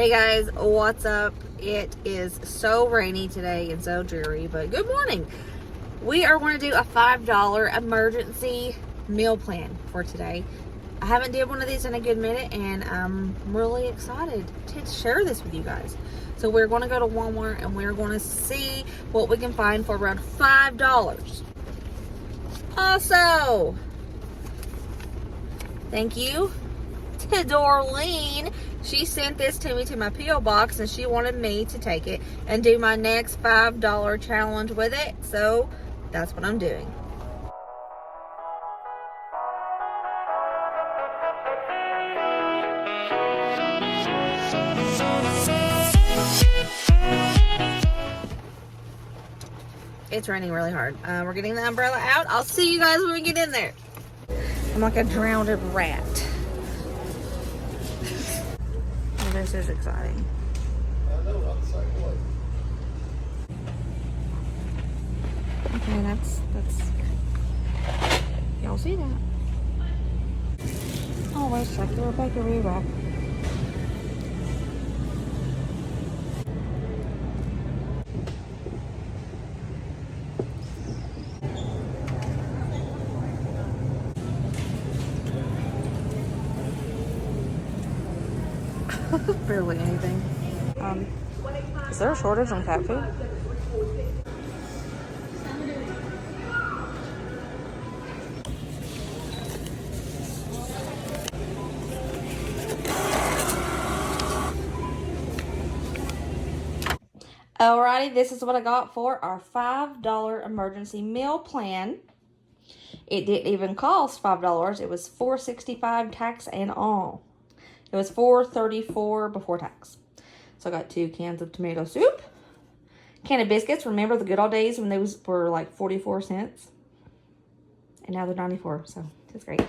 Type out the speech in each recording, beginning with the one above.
Hey guys, what's up? It is so rainy today and so dreary, but good morning. We are going to do a $5 emergency meal plan for today. I haven't did one of these in a good minute, and I'm really excited to share this with you guys. So we're going to go to Walmart and we're going to see what we can find for around $5. Also, thank you to Dorleen. She sent this to me to my P.O. box, and she wanted me to take it and do my next $5 challenge with it. So that's what I'm doing. It's raining really hard. We're getting the umbrella out. I'll see you guys when we get in there. I'm like a drowned rat. This is exciting. Okay, that's y'all see that? Always check the bakery wrap. Barely anything. Is there a shortage on cat food? Alrighty, this is what I got for our $5 emergency meal plan. It didn't even cost $5. It was $4.65 tax and all. It was $4.34 before tax. So I got 2 cans of tomato soup, can of biscuits. Remember the good old days when those were like 44 cents? And now they're 94, so that's great.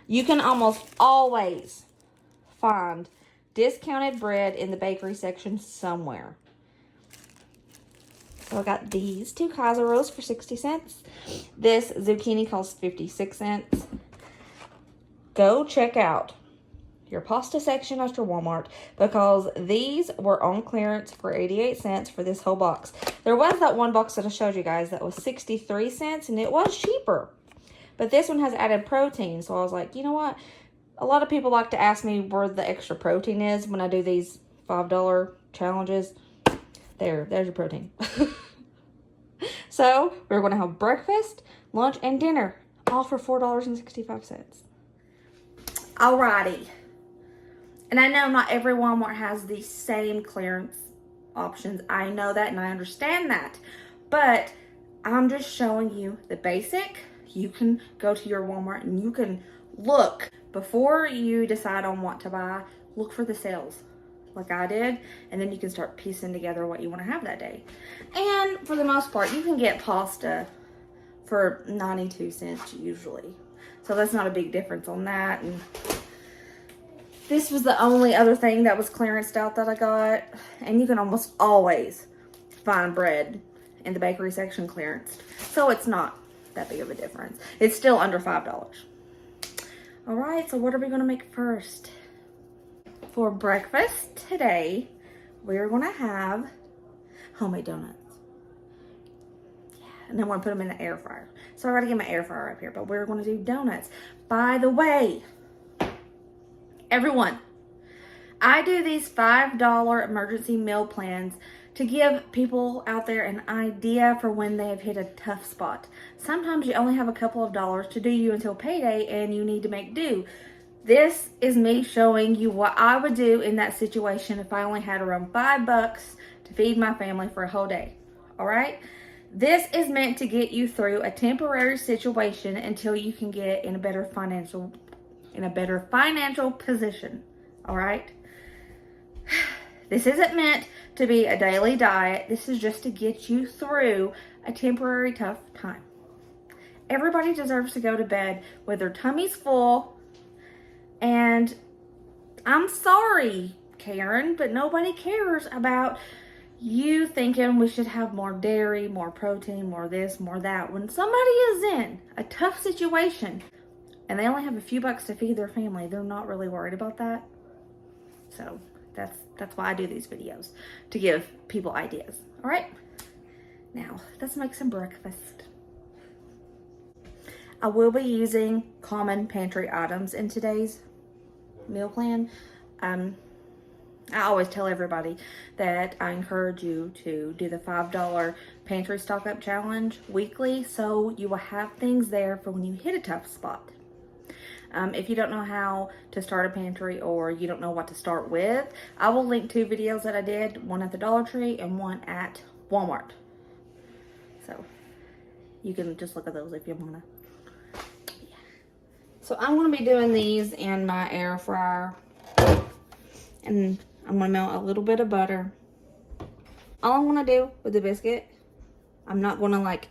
You can almost always find discounted bread in the bakery section somewhere. So I got these 2 Kaiser rolls for 60 cents. This zucchini costs 56 cents. Go check out your pasta section at your Walmart, because these were on clearance for 88 cents for this whole box. There was that one box that I showed you guys that was 63 cents, and it was cheaper. But this one has added protein, so I was like, you know what? A lot of people like to ask me where the extra protein is when I do these $5 challenges. There's your protein. So we're going to have breakfast, lunch, and dinner, all for $4.65. Alrighty. And I know not every Walmart has the same clearance options. I know that and I understand that. But I'm just showing you the basic. You can go to your Walmart and you can look. Before you decide on what to buy, look for the sales like I did. And then you can start piecing together what you want to have that day. And for the most part, you can get pasta for 92 cents usually. So that's not a big difference on that. And this was the only other thing that was clearanced out that I got. And you can almost always find bread in the bakery section clearanced. So it's not that big of a difference. It's still under $5. All right, so what are we going to make first? For breakfast today, we're going to have homemade donuts. Yeah, and then we're going to put them in the air fryer. So I got to get my air fryer up here, but we're going to do donuts. By the way, everyone, I do these $5 emergency meal plans to give people out there an idea for when they have hit a tough spot. Sometimes you only have a couple of dollars to do you until payday and you need to make do. This is me showing you what I would do in that situation if I only had around $5 to feed my family for a whole day. All right? This is meant to get you through a temporary situation until you can get in a better financial position. All right? This isn't meant to be a daily diet. This is just to get you through a temporary tough time. Everybody deserves to go to bed with their tummies full. And I'm sorry, Karen, but nobody cares about you thinking we should have more dairy, more protein, more this, more that. When somebody is in a tough situation and they only have a few bucks to feed their family, they're not really worried about that. So That's why I do these videos, to give people ideas. All right, now let's make some breakfast. I will be using common pantry items in today's meal plan. I always tell everybody that I encourage you to do the $5 pantry stock up challenge weekly, so you will have things there for when you hit a tough spot. If you don't know how to start a pantry or you don't know what to start with, I will link 2 videos that I did, one at the Dollar Tree and one at Walmart. So you can just look at those if you want to. Yeah. So I'm going to be doing these in my air fryer. And I'm going to melt a little bit of butter. All I'm going to do with the biscuit, I'm not going to like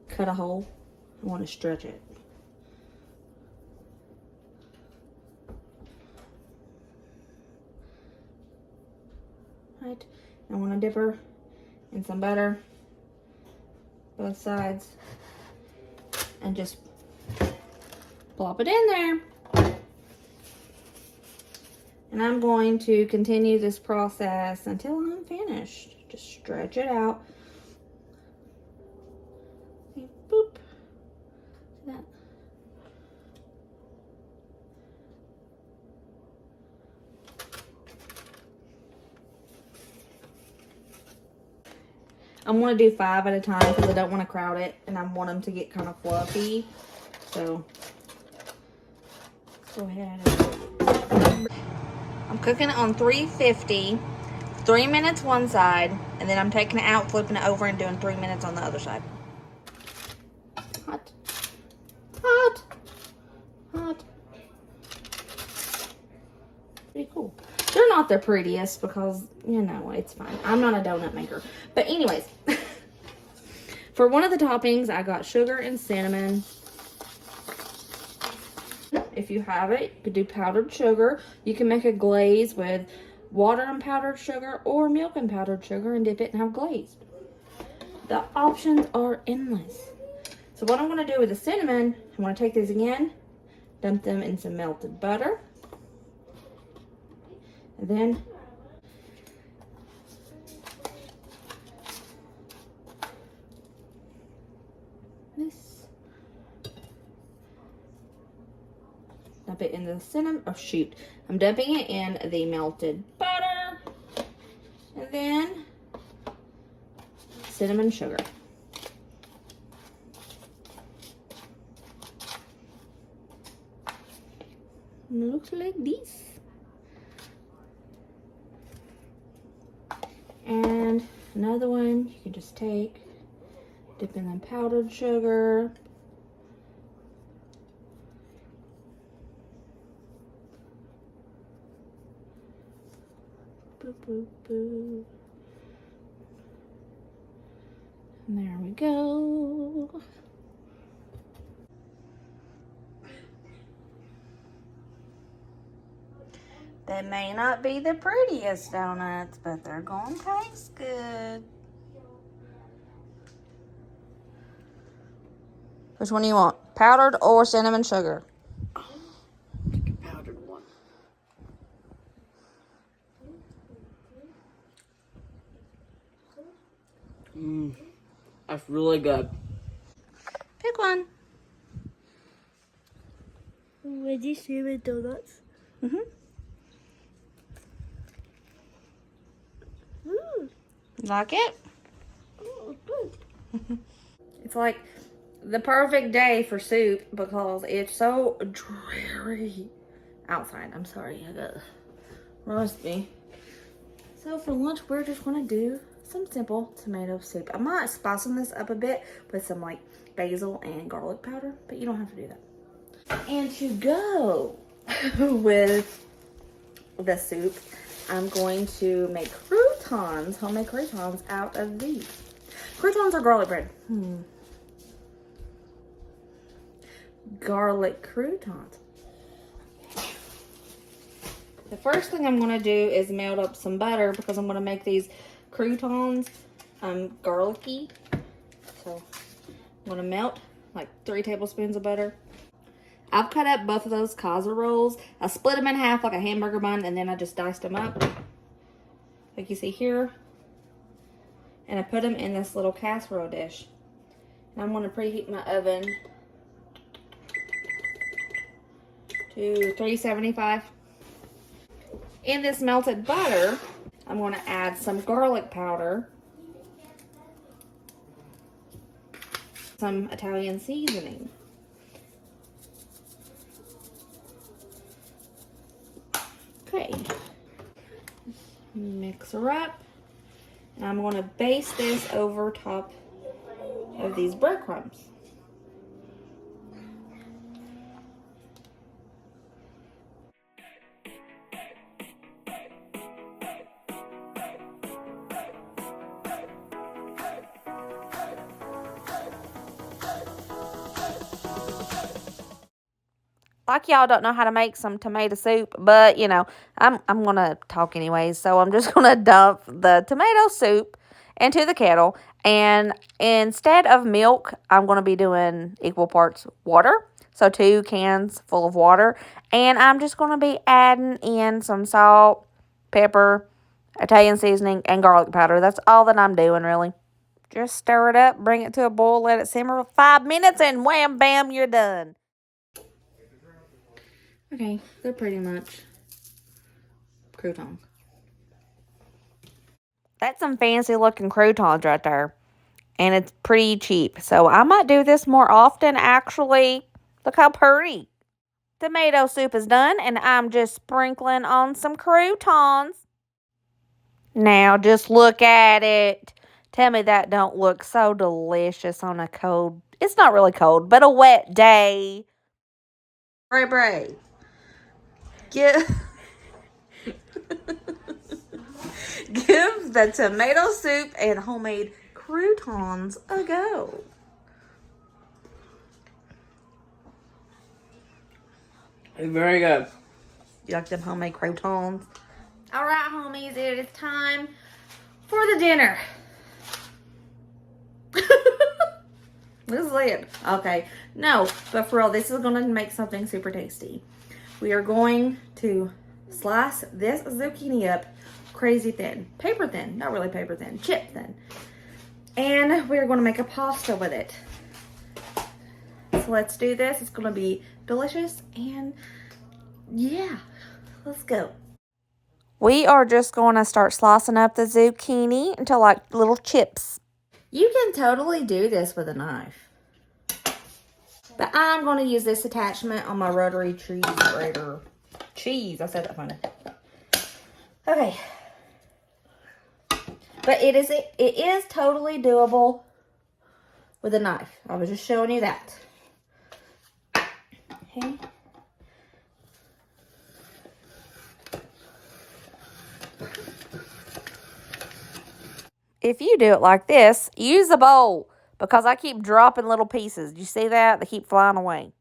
cut a hole. I want to stretch it. Right. I want to dip her in some butter, both sides, and just plop it in there. And I'm going to continue this process until I'm finished. Just stretch it out. And boop. See that? I'm going to do 5 at a time because I don't want to crowd it. And I want them to get kind of fluffy. So, let's go ahead and... I'm cooking it on 350, 3 minutes one side, and then I'm taking it out, flipping it over, and doing 3 minutes on the other side. Hot. Hot. Hot. Pretty cool. They're not the prettiest because, you know, it's fine. I'm not a donut maker. But anyways, for one of the toppings, I got sugar and cinnamon. If you have it, you could do powdered sugar. You can make a glaze with water and powdered sugar or milk and powdered sugar and dip it and have glazed. The options are endless. So what I'm going to do with the cinnamon, I'm going to take these again, dump them in some melted butter. And then this. Dump it in the cinnamon. Oh shoot! I'm dumping it in the melted butter, and then cinnamon sugar. And it looks like this. And another one you can just take, dip in the powdered sugar. Boop, boop, boop. And there we go. They may not be the prettiest donuts, but they're gonna taste good. Which one do you want? Powdered or cinnamon sugar? Powdered one. That's really good. Pick one. Would you see with donuts? Mm-hmm. Like it? Oh, good. It's like the perfect day for soup because it's so dreary outside. I'm sorry, I got rusty. So for lunch, we're just gonna do some simple tomato soup. I might spicing this up a bit with some like basil and garlic powder, but you don't have to do that. And to go with the soup, I'm going to make croutons, homemade croutons out of these. Croutons or garlic bread? Garlic croutons. The first thing I'm going to do is melt up some butter because I'm going to make these croutons garlicky. So I'm going to melt like 3 tablespoons of butter. I've cut up both of those casseroles. I split them in half like a hamburger bun, and then I just diced them up, like you see here. And I put them in this little casserole dish. And I'm going to preheat my oven to 375. In this melted butter, I'm going to add some garlic powder, some Italian seasoning. Okay, mix her up, and I'm going to baste this over top of these breadcrumbs. Like y'all don't know how to make some tomato soup, but you know, I'm gonna talk anyways, so I'm just gonna dump the tomato soup into the kettle, and instead of milk, I'm gonna be doing equal parts water. So 2 cans full of water, and I'm just gonna be adding in some salt, pepper, Italian seasoning, and garlic powder. That's all that I'm doing really. Just stir it up, bring it to a boil, let it simmer for 5 minutes, and wham bam, you're done. Okay, they're pretty much croutons. That's some fancy looking croutons right there. And it's pretty cheap. So I might do this more often actually. Look how pretty. Tomato soup is done, and I'm just sprinkling on some croutons. Now just look at it. Tell me that don't look so delicious on a cold, it's not really cold, but a wet day. Bray. Give the tomato soup and homemade croutons a go. Very good. You like them homemade croutons? All right, homies, it is time for the dinner. This is it. Okay, no, but for real, this is going to make something super tasty. We are going to slice this zucchini up crazy thin. Paper thin. Not really paper thin. Chip thin. And we're going to make a pasta with it. So let's do this. It's going to be delicious. And yeah, let's go. We are just going to start slicing up the zucchini into like little chips. You can totally do this with a knife. But I'm going to use this attachment on my rotary cheese grater. Cheese, I said that funny. Okay. But it is totally doable with a knife. I was just showing you that. Okay. If you do it like this, use a bowl. Because I keep dropping little pieces. Do you see that? They keep flying away.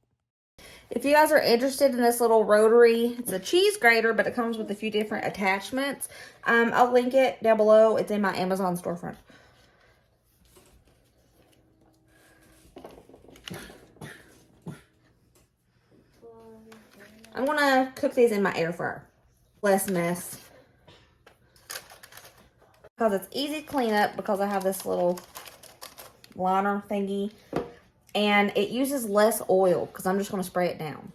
If you guys are interested in this little rotary, it's a cheese grater, but it comes with a few different attachments. I'll link it down below. It's in my Amazon storefront. I'm going to cook these in my air fryer. Less mess. Because it's easy to clean up because I have this little liner thingy, and it uses less oil because I'm just going to spray it down.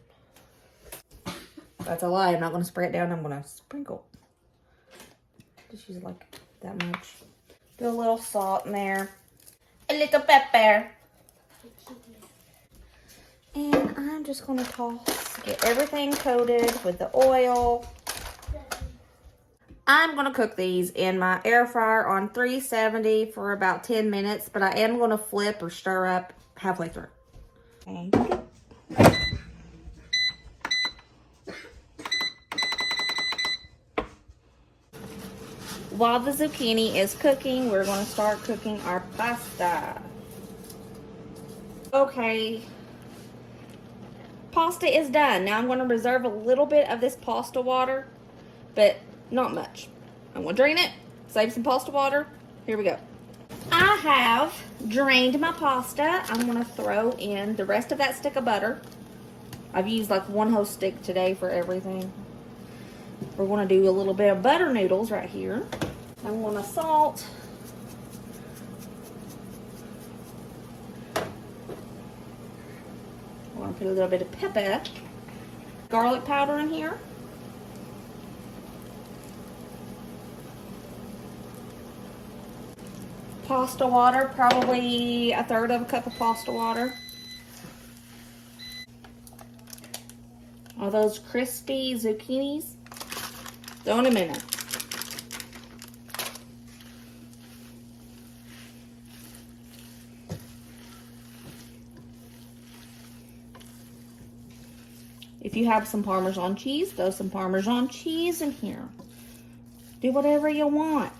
That's a lie. I'm not going to spray it down. I'm going to sprinkle. Just use like that much. Do a little salt in there. A little pepper. And I'm just going to toss, get everything coated with the oil. I'm going to cook these in my air fryer on 370 for about 10 minutes, but I am going to flip or stir up halfway through. Okay. While the zucchini is cooking, we're going to start cooking our pasta. Okay. Pasta is done. Now I'm going to reserve a little bit of this pasta water, but not much. I'm going to drain it, save some pasta water. Here we go. I have drained my pasta. I'm going to throw in the rest of that stick of butter. I've used like one whole stick today for everything. We're going to do a little bit of butter noodles right here. I'm going to salt. I'm going to put a little bit of pepper. Garlic powder in here. Pasta water, probably 1/3 of a cup of pasta water. All those crispy zucchinis. Throw them in there. If you have some Parmesan cheese, throw some Parmesan cheese in here. Do whatever you want.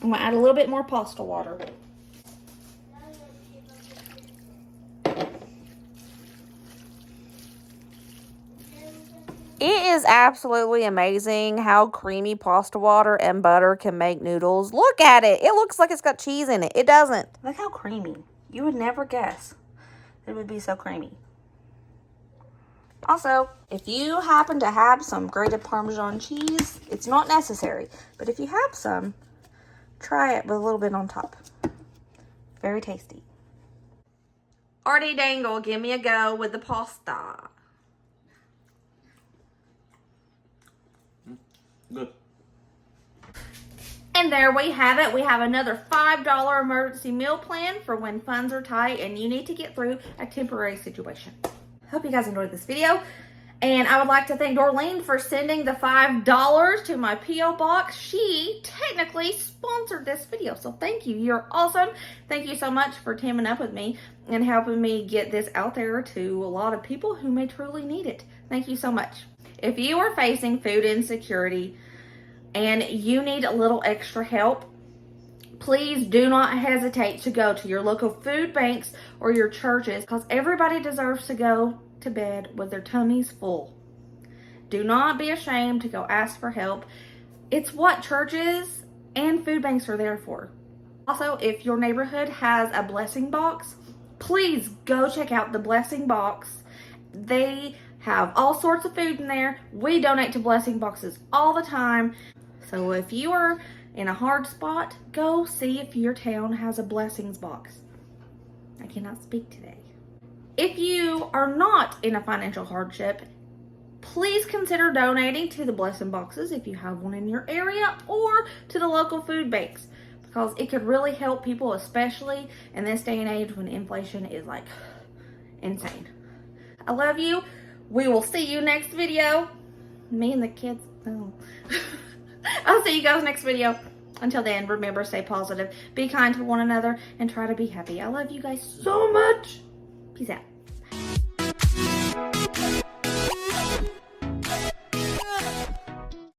I'm gonna add a little bit more pasta water. It is absolutely amazing how creamy pasta water and butter can make noodles. Look at it. It looks like it's got cheese in it. It doesn't. Look how creamy. You would never guess it would be so creamy. Also, if you happen to have some grated Parmesan cheese, it's not necessary. But if you have some, try it with a little bit on top. Very tasty. Artie Dangle, give me a go with the pasta. Good. And there we have it. We have another $5 emergency meal plan for when funds are tight and you need to get through a temporary situation. Hope you guys enjoyed this video. And I would like to thank Dorleen for sending the $5 to my P.O. box. She technically sponsored this video. So thank you. You're awesome. Thank you so much for teaming up with me and helping me get this out there to a lot of people who may truly need it. Thank you so much. If you are facing food insecurity and you need a little extra help, please do not hesitate to go to your local food banks or your churches, because everybody deserves to go to bed with their tummies full. Do not be ashamed to go ask for help. It's what churches and food banks are there for. Also, if your neighborhood has a blessing box, please go check out the blessing box. They have all sorts of food in there. We donate to blessing boxes all the time. So if you are in a hard spot, go see if your town has a blessings box. I cannot speak today. If you are not in a financial hardship, please consider donating to the blessing boxes if you have one in your area, or to the local food banks, because it could really help people, especially in this day and age when inflation is like insane. I love you. We will see you next video. Me and the kids. Oh. I'll see you guys next video. Until then, remember, stay positive, be kind to one another, and try to be happy. I love you guys so much. Peace out.